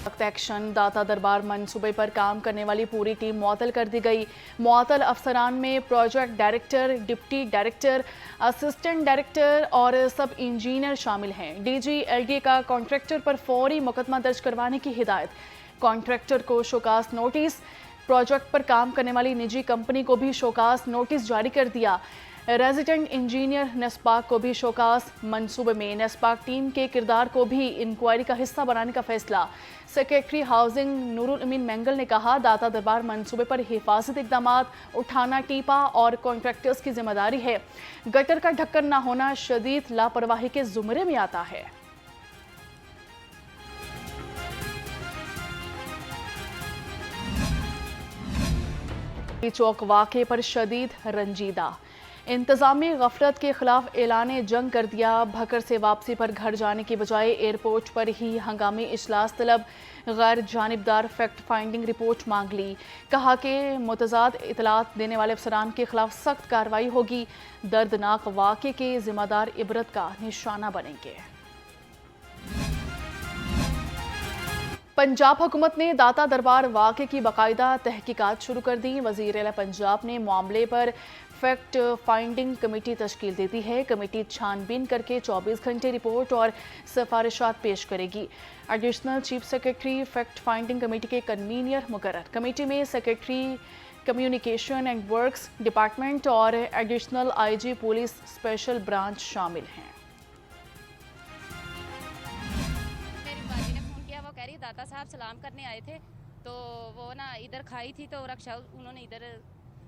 सख्त एक्शन, दाता दरबार मंसूबे पर काम करने वाली पूरी टीम मुअत्तल कर दी गई। मुअत्तल अफसरान में project director, deputy director, assistant director और सब इंजीनियर शामिल हैं। डीजी एलडीए का कॉन्ट्रैक्टर पर फौरी मुकदमा दर्ज करवाने की हिदायत। कॉन्ट्रैक्टर को शोकास नोटिस, प्रोजेक्ट पर काम करने वाली निजी कंपनी को भी शोकास नोटिस जारी कर दिया। रेजिडेंट इंजीनियर नेस्पाक को भी शोकास। मंसूबे में नेस्पाक टीम के किरदार को भी इंक्वायरी का हिस्सा बनाने का फैसला। सेक्रेटरी हाउसिंग नूरुल अमीन मैंगल ने कहा, दाता दरबार मंसूबे पर हिफाजती इकदाम उठाना टीपा और कॉन्ट्रैक्टर्स की जिम्मेदारी है। गटर का ढक्कन न होना शदीद लापरवाही के जुमरे में आता है। चौक वाक़े पर शदीद रंजीदा। इंतजामी गफलत के खिलाफ ऐलान जंग कर दिया। भकर से वापसी पर घर जाने की बजाय एयरपोर्ट पर ही हंगामी इजलास तलब, गैर जानिबदार फैक्ट फाइंडिंग रिपोर्ट मांग ली। कहा कि मुतज़ाद इतलात देने वाले अफसरान के खिलाफ सख्त कार्रवाई होगी। दर्दनाक वाक़े के जिम्मेदार इबरत का निशाना बनेंगे। पंजाब हुकूमत ने दाता दरबार वाक़े की बाकायदा तहकीकात शुरू कर दी। वज़ीर आला पंजाब ने मामले पर फैक्ट फाइंडिंग कमेटी तश्कील दे दी है। कमेटी छानबीन करके 24 घंटे रिपोर्ट और सिफारिशात पेश करेगी। Additional chief secretary fact finding committee के कन्वीनर मुकर्रर। कमेटी में secretary communication and works department और additional IG police special branch शामिल हैं। दाता साहब सलाम करने आए थे, तो वो ना इधर खाई थी, तो रक्षा उन्होंने इधर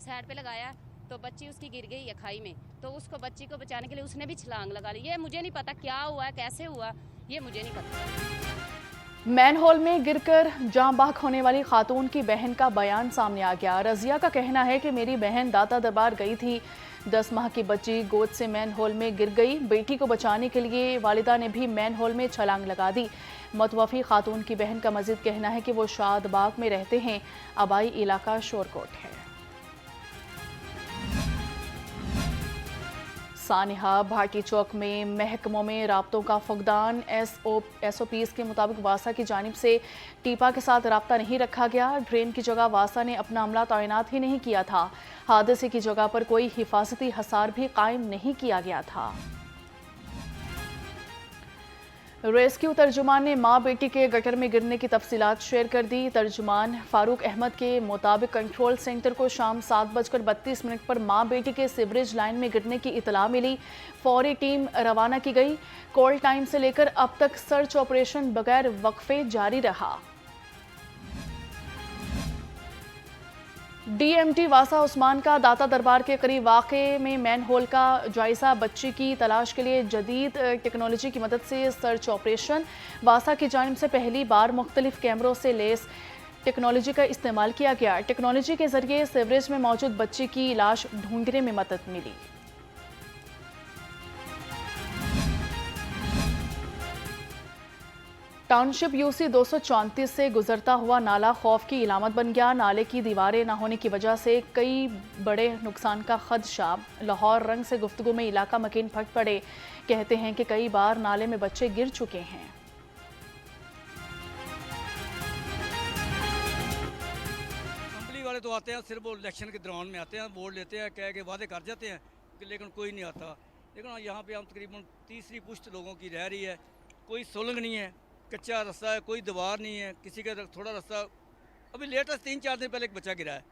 साइड पे लगाया, तो बच्ची उसकी गिर गई है खाई में। तो उसको बच्ची को बचाने के लिए उसने भी छलांग लगा ली। ये मुझे नहीं पता क्या हुआ है, कैसे हुआ, ये मुझे नहीं पता। मैनहोल में गिरकर जाँ बहक होने वाली खातून की बहन का बयान सामने आ गया। रजिया का कहना है कि मेरी बहन दाता दरबार गई थी, 10 माह की बच्ची गोद से मैनहोल में गिर गई। बेटी को बचाने के लिए वालिदा ने भी मैनहोल में छलांग लगा दी। मतवफी खातून की बहन का मजीद कहना है कि वो शादबाग में रहते हैं। आबाई इलाका शोरकोट है। सानिहा भाटी चौक में महकमों में राब्तों का फुकदान। SOPs के मुताबिक वासा की जानिब से टीपा के साथ राब्ता नहीं रखा गया। ड्रेन की जगह वासा ने अपना अमला तैनात ही नहीं किया था। हादसे की जगह पर कोई हिफाजती हसार भी कायम नहीं किया गया था। रेस्क्यू तर्जुमान ने माँ बेटी के गटर में गिरने की तफसीलात शेयर कर दी। तर्जुमान फारूक अहमद के मुताबिक कंट्रोल सेंटर को शाम 7:32 पर माँ बेटी के सीवरेज लाइन में गिरने की इतला मिली। फौरी टीम रवाना की गई। कॉल टाइम से लेकर अब तक सर्च ऑपरेशन बगैर वक्फे जारी रहा। DMT वासा उस्मान का दाता दरबार के करीब वाक़े में मैनहोल का जायजा। बच्ची की तलाश के लिए जदीद टेक्नोलॉजी की मदद से सर्च ऑपरेशन। वासा की जानिब से पहली बार मुख्तलिफ कैमरों से लेस टेक्नोलॉजी का इस्तेमाल किया गया। टेक्नोलॉजी के जरिए सीवरेज में मौजूद बच्ची की लाश ढूंढने में मदद मिली। टाउनशिप UC 234 से गुजरता हुआ नाला खौफ की इलामत बन गया। नाले की दीवारें न होने की वजह से कई बड़े नुकसान का खदशा। लाहौर रंग से गुफ्तगू में इलाका मकीन फट पड़े। कहते हैं कि कई बार नाले में बच्चे गिर चुके हैं। असम्बली वाले तो आते हैं, सिर्फ वो इलेक्शन के दौरान में आते हैं, वोट लेते हैं, कह के वादे कर जाते हैं, लेकिन कोई नहीं आता। लेकिन यहाँ पे हम तकरीबन तीसरी पुश्त लोगों की रह रही है। कोई सोलंग नहीं है, कच्चा रास्ता है, कोई दीवार नहीं है, किसी का थोड़ा रास्ता। अभी लेटेस्ट 3-4 दिन पहले एक बच्चा गिरा है,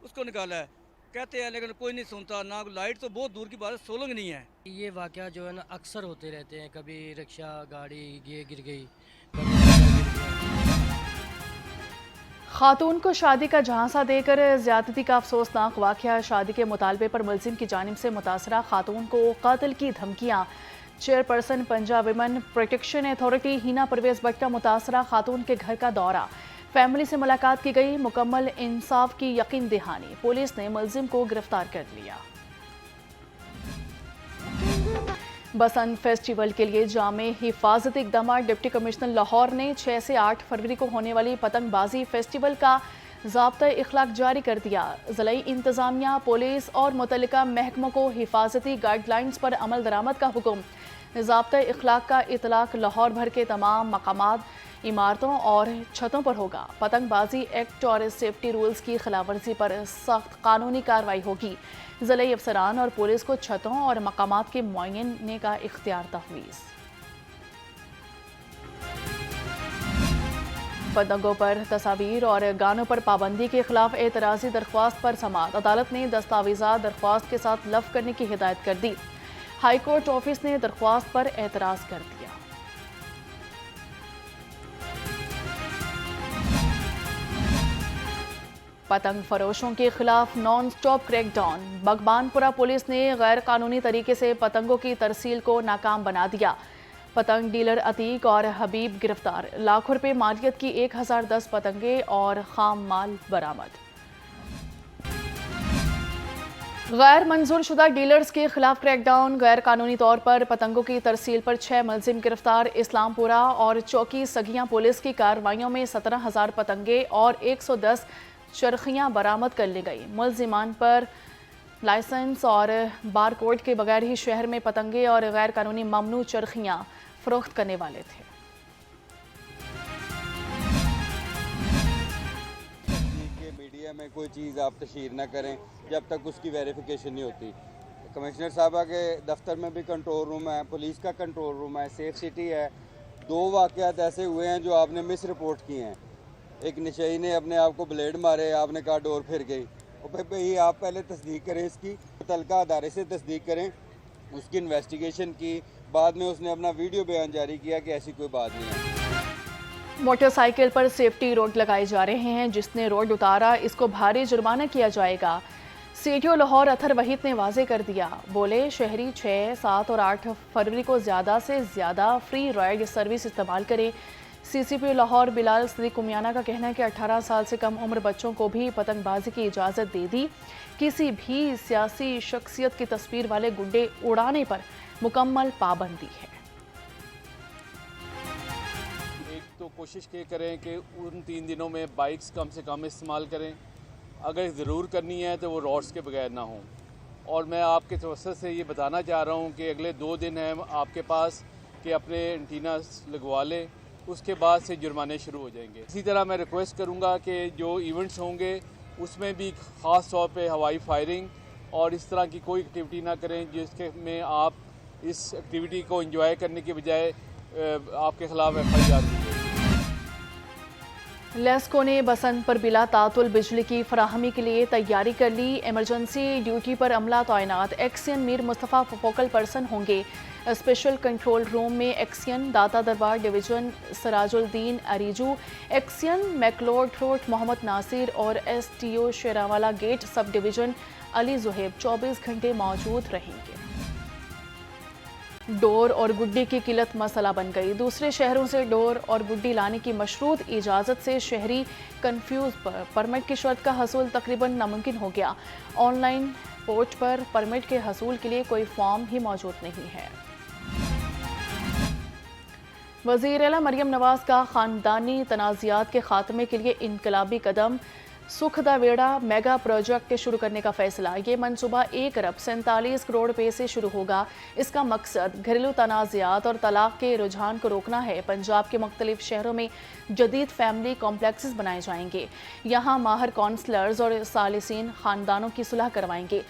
उसको निकाला है, कहते हैं, लेकिन कोई नहीं सुनता। ना लाइट तो बहुत दूर की बात है, सोलंग नहीं है। ये वाक़या जो है ना अक्सर होते रहते हैं। कभी रिक्शा गाड़ी ये गिर गई, खातून को शादी का झांसा देकर ज्यादती का अफसोसनाक वाक़या। शादी के मुतालबे पर मुलजिम की जानिब से मुतासरा खातून को कत्ल की धमकियाँ। Chairperson Punjab women protection authority Hina Parvez Bhatt का मुतासरा खातून के घर का दौरा। फैमिली से मुलाकात की गई। मुकम्मल इंसाफ की यकीन दहानी। पुलिस ने मुलजिम को गिरफ्तार कर लिया। बसंत फेस्टिवल के लिए जामे हिफाजती इकदाम। डिप्टी कमिश्नर लाहौर ने 6 से 8 फरवरी को होने वाली पतंगबाजी फेस्टिवल का ज़ाब्ता इखलाक जारी कर दिया। ज़िलाई इंतज़ामिया, पुलिस और मुतल्लिका महकमों को हिफाजती गाइडलाइंस पर अमल दरामद का हुक्म। ज़ाब्ता इखलाक का इतलाक लाहौर भर के तमाम मकामात, इमारतों और छतों पर होगा। पतंगबाजी एक्ट और सेफ्टी रूल्स की खिलाफवर्जी पर सख्त कानूनी कार्रवाई होगी। ज़िले अफसरान और पुलिस को छतों और मकामात के मुआयने का इख्तियार तफवीज़। पतंगों पर तस्वीर और गानों पर पाबंदी के खिलाफ एतराज़ी दरख्वास्त पर समाअत। अदालत ने दस्तावेज़ात दरख्वास्त के साथ लफ करने की हिदायत कर दी। हाई कोर्ट ऑफिस ने दरख्वास्त पर एतराज़ कर दिया। पतंग फरोशों के खिलाफ नॉन स्टॉप क्रैकडाउन। बगबानपुरा पुलिस ने गैर कानूनी तरीके से पतंगों की तरसील को नाकाम बना दिया। पतंग डीलर अतीक और हबीब गिरफ्तार। लाखों रुपए मालियत की 1010 पतंगे और खाम माल बरामद। गैर मंजूर शुदा डीलर्स के खिलाफ क्रैकडाउन। गैर कानूनी तौर पर पतंगों की तरसील पर 6 मुलजिम गिरफ्तार। इस्लामपुरा और चौकी सगियां पुलिस की कार्रवाइयों में 17,000 पतंगे और 110 चरखियां बरामद कर ली गई। मुलजिमान पर लाइसेंस और बार कोड के बगैर ही शहर में पतंगे और गैर कानूनी ममनू चरखियां फरोख्त करने वाले थे। मीडिया में कोई चीज़ आप तशहीर ना करें जब तक उसकी वेरिफिकेशन नहीं होती। कमिश्नर साहबा के दफ्तर में भी कंट्रोल रूम है, पुलिस का कंट्रोल रूम है, सेफ सिटी है। 2 वाक़यात ऐसे हुए हैं जो आपने मिस रिपोर्ट किए हैं। एक नशई ने अपने आप को ब्लेड मारे, आपने कहा डोर फिर गई। और भाई आप पहले तस्दीक करें, इसकी मुतल्लिका अदारे से तस्दीक करें, उसकी इन्वेस्टिगेशन की। बाद में उसने अपना वीडियो बयान जारी किया कि ऐसी कोई बात नहीं है। मोटरसाइकिल पर सेफ्टी रोड लगाए जा रहे हैं। जिसने रोड उतारा इसको भारी जुर्माना किया जाएगा। सीटीओ लाहौर अथर वहीद ने वाजे कर दिया। बोले शहरी 6, 7 और 8 फरवरी को ज़्यादा से ज़्यादा फ्री राइड सर्विस इस्तेमाल करें। CCP लाहौर बिलाल सदीक कुमियाना का कहना है कि 18 साल से कम उम्र बच्चों को भी पतंगबाजी की इजाज़त दे दी। किसी भी सियासी शख्सियत की तस्वीर वाले गुड्डे उड़ाने पर मुकम्मल पाबंदी है। एक तो कोशिश ये करें कि उन 3 दिनों में बाइक्स कम से कम इस्तेमाल करें। अगर ज़रूर करनी है तो वो रोड्स के बगैर ना हों। और मैं आपके तवज्जो से ये बताना चाह रहा हूँ कि अगले 2 दिन हैं आपके पास कि अपने एंटीना लगवा लें, उसके बाद से जुर्माने शुरू हो जाएंगे। इसी तरह मैं रिक्वेस्ट करूँगा कि जो इवेंट्स होंगे उसमें भी ख़ास तौर पे हवाई फायरिंग और इस तरह की कोई एक्टिविटी ना करें जिसके में आप इस एक्टिविटी को एंजॉय करने के बजाय आपके खिलाफ FIR दी गई। लेस्को ने बसंत पर बिला तातुल बिजली की फराहमी के लिए तैयारी कर ली। इमरजेंसी ड्यूटी पर अमला तैनात। XEN Mir Mustafa focal person होंगे। स्पेशल कंट्रोल रूम में XEN Data Darbar division Sirajuddin Areeju, XEN McLeod road Mohammad Nasir और STO Sherawala gate sub division Ali Zuhaib 24 घंटे मौजूद रहेंगे। डोर और गुड्डी की किल्लत मसला बन गई। दूसरे शहरों से डोर और गुड्डी लाने की मशरूत इजाज़त से शहरी कन्फ्यूज पर परमिट की शर्त का हसूल तकरीबन नामुमकिन हो गया। ऑनलाइन पोर्ट पर परमिट के हसूल के लिए कोई फॉर्म ही मौजूद नहीं है। वज़ीर आला मरियम नवाज का ख़ानदानी तनाज़ात के खात्मे के लिए इनकलाबी कदम। सुखदा वेड़ा मेगा प्रोजेक्ट शुरू करने का फैसला। ये मनसूबा 1 अरब 47 करोड़ रुपये से शुरू होगा। इसका मकसद घरेलू तनाज़ात और तलाक के रुझान को रोकना है। पंजाब के मुख्तलिफ शहरों में जदीद फैमिली कॉम्प्लेक्सेस बनाए जाएंगे। यहाँ माहिर काउंसलर्स और सालिसीन ख़ानदानों की सुलह करवाएंगे।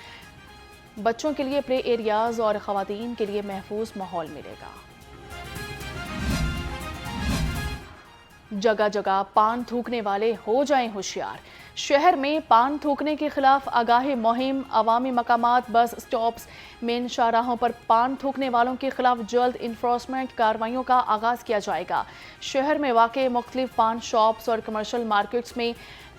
बच्चों के लिए प्ले एरियाज और ख़वातीन के लिए महफूज माहौल मिलेगा। जगह जगह पान थूकने वाले हो जाएं होशियार। शहर में पान थूकने के खिलाफ आगाही मुहिम। अवामी मकामात, बस स्टॉप्स, मेन शाहराहों पर पान थूकने वालों के खिलाफ जल्द इन्फोर्समेंट कार्रवाइयों का आगाज़ किया जाएगा। शहर में वाक़ मुख्तलिफ पान शॉप्स और कमर्शल मार्केट्स में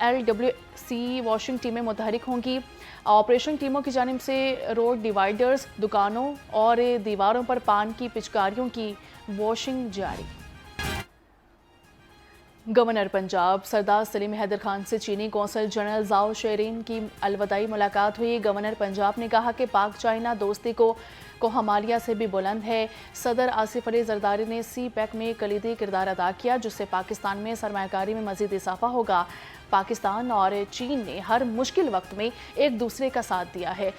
LWC वॉशिंग टीमें मुतहरिक होंगी। ऑपरेशन टीमों की जानिब से रोड डिवाइडर्स, दुकानों और दीवारों पर पान की पिचकारियों की वॉशिंग जारी। गवर्नर पंजाब सरदार सलीम हैदर खान से चीनी कौंसल जनरल जाओ शेरीन की अलविदाई मुलाकात हुई। गवर्नर पंजाब ने कहा कि पाक चाइना दोस्ती को हिमालय से भी बुलंद है। सदर आसिफ अली जरदारी ने CPEC में कलीदी किरदार अदा किया, जिससे पाकिस्तान में सरमायाकारी में मजीद इजाफा होगा। पाकिस्तान और चीन ने हर मुश्किल वक्त में एक दूसरे का साथ दिया है।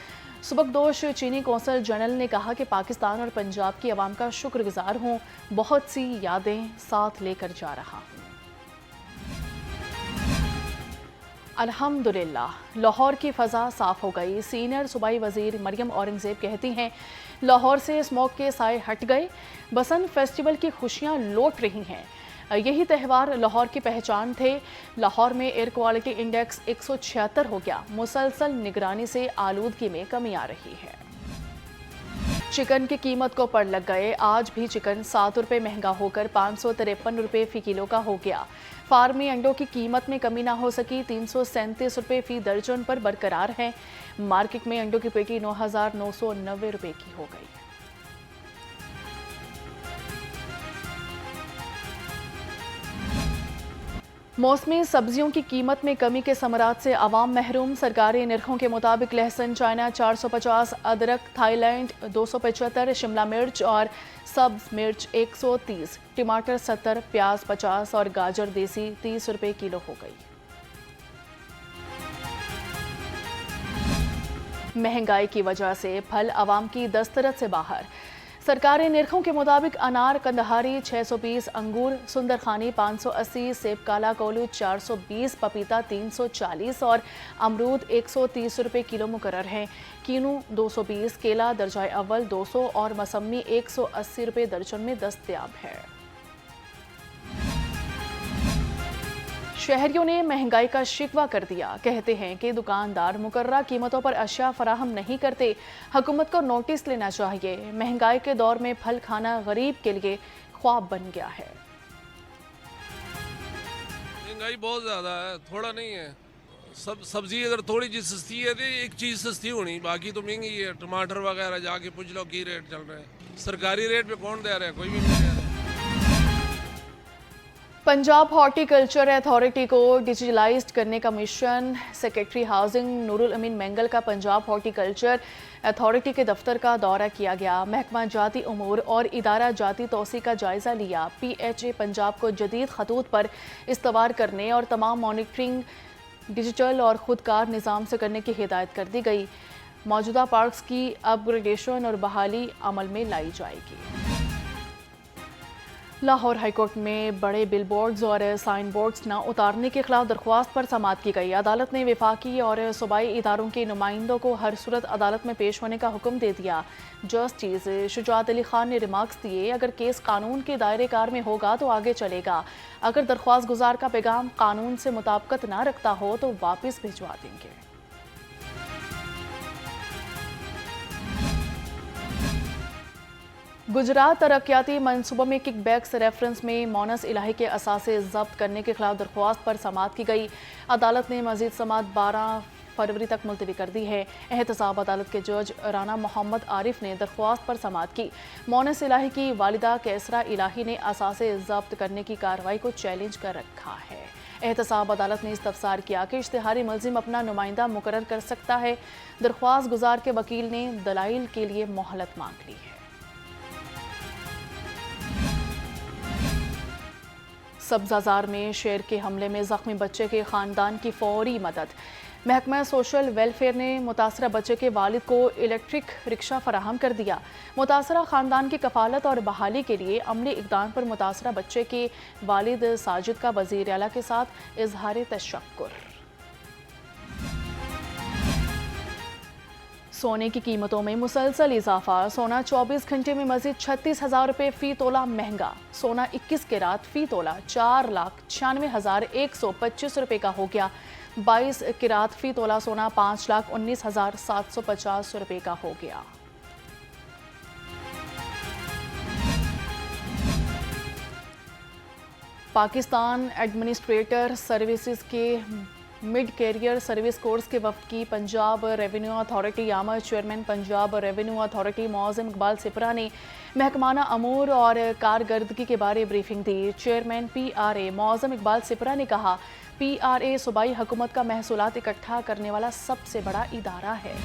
सुबकदोश चीनी कौंसल जनरल ने कहा कि पाकिस्तान और पंजाब की आवाम का शुक्रगुजार हूँ, बहुत सी यादें साथ लेकर जा रहा हूँ। अल्हम्दुलिल्लाह लाहौर की फ़ज़ा साफ़ हो गई। सीनियर सूबाई वज़ीर मरियम औरंगज़ेब कहती हैं, लाहौर से स्मोक के साए हट गए, बसंत फेस्टिवल की खुशियाँ लौट रही हैं। यही त्यौहार लाहौर की पहचान थे। लाहौर में एयर क्वालिटी इंडेक्स 176 हो गया। मुसलसल निगरानी से आलूदगी में कमी आ रही है। चिकन की कीमत को पड़ लग गए। आज भी चिकन 7 रुपये महंगा होकर 553 रुपये फ़ी किलो का हो गया। फार्मी अंडों की कीमत में कमी ना हो सकी, 337 रुपये फ़ी दर्जन पर बरकरार है। मार्केट में अंडों की पेटी 9,990 रुपये की हो गई। मौसमी सब्जियों की कीमत में कमी के समरात से आवाम महरूम। सरकारी निर्खों के मुताबिक लहसुन चाइना 450, अदरक थाईलैंड 275, शिमला मिर्च और सब्ज मिर्च 130, टमाटर 70, प्याज 50 और गाजर देसी 30 रुपये किलो हो गई। महंगाई की वजह से फल आवाम की दस्तरस से बाहर। सरकारी निरखों के मुताबिक अनार कंदहारी 620, अंगूर सुंदरखानी 580, सेब काला कोलू 420, पपीता 340 और अमरूद 130 रुपये किलो मुकर्रर हैं। कीनू 220, केला दर्जाए अव्वल 200 और मौसमी 180 रुपये दर्जन में दस्तयाब है। शहरियों ने महंगाई का शिकवा कर दिया। कहते हैं कि दुकानदार मुकर्ररा कीमतों पर अशिया फराहम नहीं करते। हुकूमत को नोटिस लेना चाहिए। महंगाई के दौर में फल खाना गरीब के लिए ख्वाब बन गया है। महंगाई बहुत ज़्यादा है, थोड़ा नहीं है। सब्जी अगर थोड़ी जी सस्ती है तो एक चीज़ सस्ती होनी, बाकी तो महंगी है। टमाटर वगैरह जाके पूछ लो की रेट चल रहा है। सरकारी रेट पे कौन दे रहा है? कोई भी नहीं दे रहा है। पंजाब हॉर्टिकल्चर अथॉरिटी को डिजिटलाइज्ड करने का मिशन। सेक्रेटरी हाउसिंग नूरुल अमीन मेंगल का पंजाब हॉर्टिकल्चर अथॉरिटी के दफ्तर का दौरा किया गया। महकमा जाती उमूर और इदारा जाती तोसी का जायजा लिया। PHA पंजाब को जदीद खतूत पर इस्तवार करने और तमाम मॉनिटरिंग डिजिटल और खुदकार निज़ाम से करने की हिदायत कर दी गई। मौजूदा पार्क्स की अपग्रेडेशन और बहाली अमल में लाई जाएगी। लाहौर हाईकोर्ट में बड़े बिलबोर्ड्स और साइन बोर्ड्स न उतारने के खिलाफ दरख्वास्त पर समाअत की गई। अदालत ने वफाकी और सूबाई इदारों के नुमाइंदों को हर सूरत अदालत में पेश होने का हुक्म दे दिया। जस्टिस शुजात अली खान ने रिमार्क्स दिए, अगर केस कानून के दायरे कार में होगा तो आगे चलेगा। अगर दरख्वास्त गुजार का पैगाम कानून से मुताबिकत ना रखता हो तो वापस भिजवा देंगे। गुजरात तरक्याती मनसूबों में किकबैक्स रेफरेंस में मोनस इलाही के असासे जब्त करने के खिलाफ दरख्वास्त पर समाअत की गई। अदालत ने मजीद समाअत 12 फरवरी तक मुलतवी कर दी है। एहतसाब अदालत के जज राना मोहम्मद आरिफ ने दरख्वास्त पर समाअत की। मोनस इलाही की वालिदा कैसरा इलाही ने असासे जब्त करने की कार्रवाई को चैलेंज कर रखा है। एहतसाब अदालत ने इस्तफसार किया कि इश्तिहारी मुलजिम अपना नुमाइंदा मुकर्रर कर सकता है। दरख्वास्त गुजार के वकील ने दलाइल के लिए मोहलत मांग ली है। सब्जाजार में शेर के हमले में जख्मी बच्चे के खानदान की फौरी मदद। महकमा सोशल वेलफेयर ने मुतासरा बच्चे के वालिद को इलेक्ट्रिक रिक्शा फराहम कर दिया। मुतासरा खानदान की कफालत और बहाली के लिए अमली इक़दाम पर मुतासरा बच्चे के वालिद साजिद का वज़ीर आला के साथ इजहार तशक्कुर। सोने की कीमतों में मुसलसल इजाफा। सोना 24 घंटे में मजीद 36,000 रुपये फ़ी तोला महंगा। सोना 21 कैरात फ़ी तोला 4,96,125 रुपये का हो गया। 22 कैरात फ़ी तोला सोना 5,19,750 रुपये का हो गया। पाकिस्तान एडमिनिस्ट्रेटर सर्विसेज के मिड कैरियर सर्विस कोर्स के वफ्द की पंजाब रेवेन्यू अथॉरिटी आमद chairman Punjab revenue authority Mauzam Iqbal Sipra ने महकमाना अमूर और कारकर्दगी के बारे ब्रीफिंग दी। चेयरमैन PRA मौज़म इकबाल सिपरा ने कहा, PRA सूबाई हुकूमत का महसूलात इकट्ठा करने वाला सबसे बड़ा इदारा है।